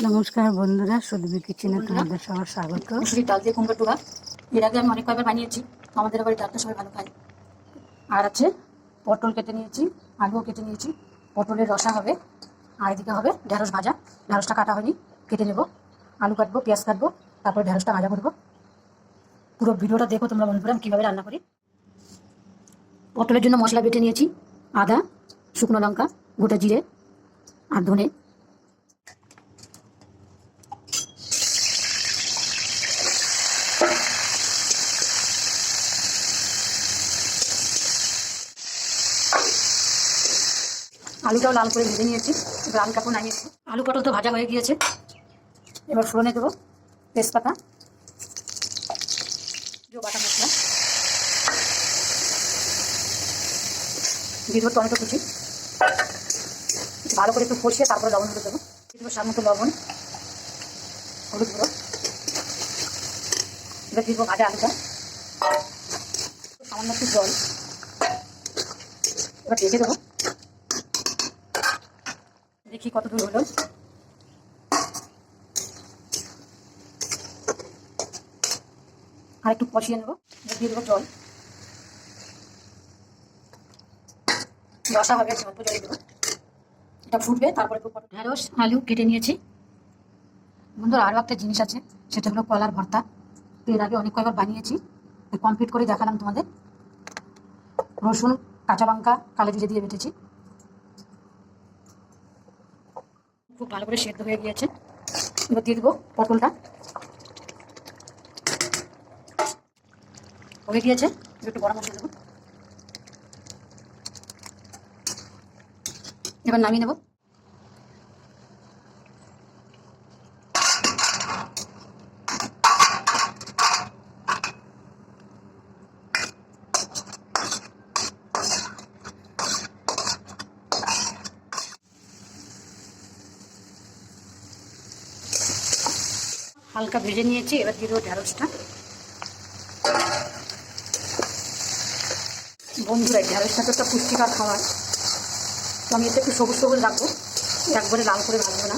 নমস্কার বন্ধুরা, সুদবি কিচেনে তোমাদের সবার স্বাগত। মুসুরির ডাল দিয়ে কুমড়োর ডোবা এর আগে আমি অনেক কয়েকবার বানিয়েছি। আমাদের বাড়ির ডালটা সবাই ভালো খায়। আর আছে পটল কেটে নিয়েছি, আলুও কেটে নিয়েছি, পটলের রসা হবে। আর এদিকে হবে ঢেঁড়স ভাজা। ঢেঁড়সটা কাটা হয়নি, কেটে নেবো। আলু কাটবো, পেঁয়াজ কাটবো, তারপরে ঢেঁড়সটা ভাজা করবো। পুরো ভিডিওটা দেখো তোমরা বন্ধুরা, আমি কীভাবে রান্না করি। পটলের জন্য মশলা বেটে নিয়েছি: আদা, শুকনো লঙ্কা, গোটা জিরে আর ধনে। আলুটাও লাল করে ভেজে নিয়েছি, এবার আলু কাপড় নামিয়েছি। আলু পটল তো ভাজা হয়ে গিয়েছে, এবার ফোড়নে দেবো তেজপাতা, বাটা মশলা, দিয়ে দেবো টমেটো কুচি। ভালো করে একটু কষিয়ে তারপরে লবণ হলুদ দেবো। দিয়ে দেবো স্বাদ মতো লবণ, হলুদ গুঁড়ো। এবার দিয়ে দেবো ভাজা আলুটা, সামান্য একটু জল। এবার ঢেকে দেবো, দেখি কত দূর হলো। আর একটু কষিয়ে নেবো, দিয়ে দেবো জল। রসা হবে, অল্প জল দেবো, এটা ফুটবে। তারপরে ঢেঁড়স আলু কেটে নিয়েছি। বন্ধুরা, আরও একটা জিনিস আছে, সেটা হলো কলার ভর্তা। এর আগে অনেক কয়েকবার বানিয়েছি, কমপ্লিট করে দেখালাম তোমাদের। রসুন, কাঁচা লঙ্কা কালো জিরে দিয়ে বেটেছি। খুব ভালো করে সেদ্ধ হয়ে গিয়েছে। এবার দিয়ে দেবো পটলটা, হয়ে গিয়েছে। একটু গরম মশলা দেবো, এবার নামিয়ে নেব। হালকা ভেজে নিয়েছি, এবার দিয়ে দেবো ঢেঁড়সটা। বন্ধুরা, ঢেঁড়সটা তো একটা পুষ্টিকর খাবার, তো আমি এতে একটু সবুজ সবুজ রাখবো, একবারে লাল করে ভাজবো না।